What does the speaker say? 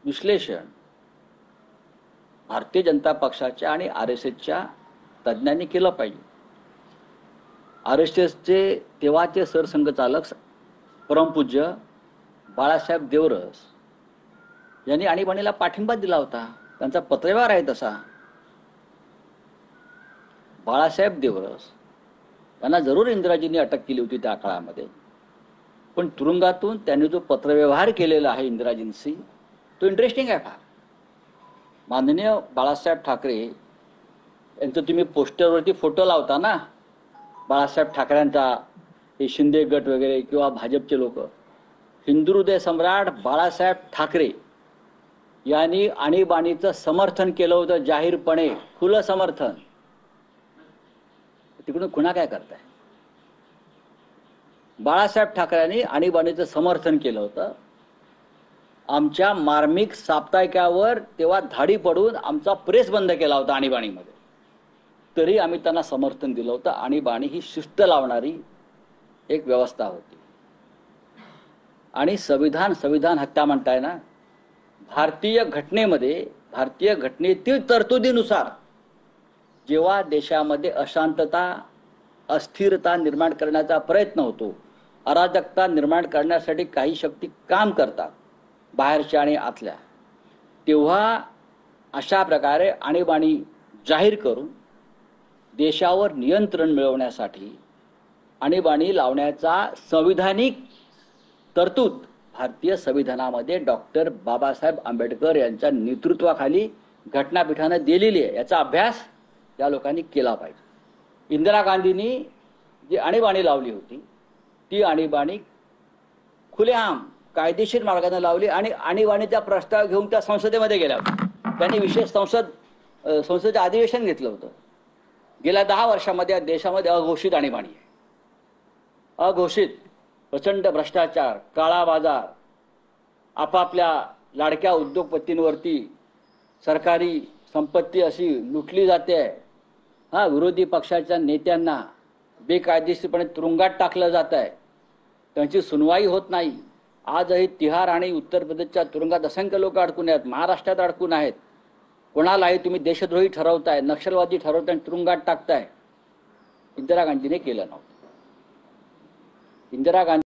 विश्लेषण भारतीय जनता पक्षाच्या आणि RSSच्या तज्ज्ञांनी केलं पाहिजे। RSSचे तेव्हाचे सरसंघचालक परमपूज्य बाळासाहेब देवरस यांनी आणीबाणीला पाठिंबा दिला होता। त्यांचा पत्रव्यवहार आहे तसा। बाळासाहेब देवरस यांना जरूर इंदिराजींनी अटक केली होती त्या काळामध्ये, पण तुरुंगातून त्यांनी जो पत्रव्यवहार केलेला आहे इंदिराजींशी तो इंटरेस्टिंग आहे फार। माननीय बाळासाहेब ठाकरे यांचं तुम्ही पोस्टरवरती फोटो लावता ना, बाळासाहेब ठाकरेंचा, हे शिंदे गट वगैरे किंवा भाजपचे लोक, हिंदू हृदय सम्राट बाळासाहेब ठाकरे यांनी आणीबाणीचं समर्थन केलं होतं जाहीरपणे, खुलं समर्थन। तिकडून खुणा काय करताय? बाळासाहेब ठाकरेंनी आणीबाणीचं समर्थन केलं होतं। आमच्या मार्मिक साप्ताहिकावर तेव्हा धाडी पडून आमचा प्रेस बंद केला होता आणीबाणीमध्ये, तरी आम्ही त्यांना समर्थन दिलं होतं। आणीबाणी ही शिस्त लावणारी एक व्यवस्था होती। आणि संविधान हत्या म्हणताय ना, भारतीय घटनेमध्ये, भारतीय घटनेतील तरतुदीनुसार जेव्हा देशामध्ये अशांतता, अस्थिरता निर्माण करण्याचा प्रयत्न होतो, अराजकता निर्माण करण्यासाठी काही शक्ती काम करतात, बाहेरच्या आणि आतल्या, तेव्हा अशा प्रकारे आणीबाणी जाहीर करून देशावर नियंत्रण मिळवण्यासाठी आणीबाणी लावण्याचा संविधानिक तरतूद भारतीय संविधानामध्ये डॉक्टर बाबासाहेब आंबेडकर यांच्या नेतृत्वाखाली घटनापीठाने दिलेली आहे। याचा अभ्यास या लोकांनी केला पाहिजे। इंदिरा गांधींनी जी आणीबाणी लावली होती ती आणीबाणी खुलेआम कायदेशीर मार्गाने लावली आणि आणीबाणीचा प्रस्ताव घेऊन त्या संसदेमध्ये गेल्या होत्या। त्यांनी विशेष संसदेचं अधिवेशन घेतलं होतं। गेल्या 10 वर्षामध्ये या देशामध्ये अघोषित आणीबाणी आहे। अघोषित प्रचंड भ्रष्टाचार, काळा बाजार, आपापल्या लाडक्या उद्योगपतींवरती सरकारी संपत्ती अशी लुटली जाते। विरोधी पक्षाच्या नेत्यांना बेकायदेशीरपणे तुरुंगात टाकलं जात आहे, त्यांची सुनवाई होत नाही। आजही तिहार आणि उत्तर प्रदेशच्या तुरुंगात असंख्य लोक अडकून आहेत, महाराष्ट्रात अडकून आहेत। कोणालाही तुम्ही देशद्रोही ठरवताय, नक्षलवादी ठरवताय, तुरुंगात टाकताय। इंदिरा गांधीने केलं नव्हतं। इंदिरा गांधी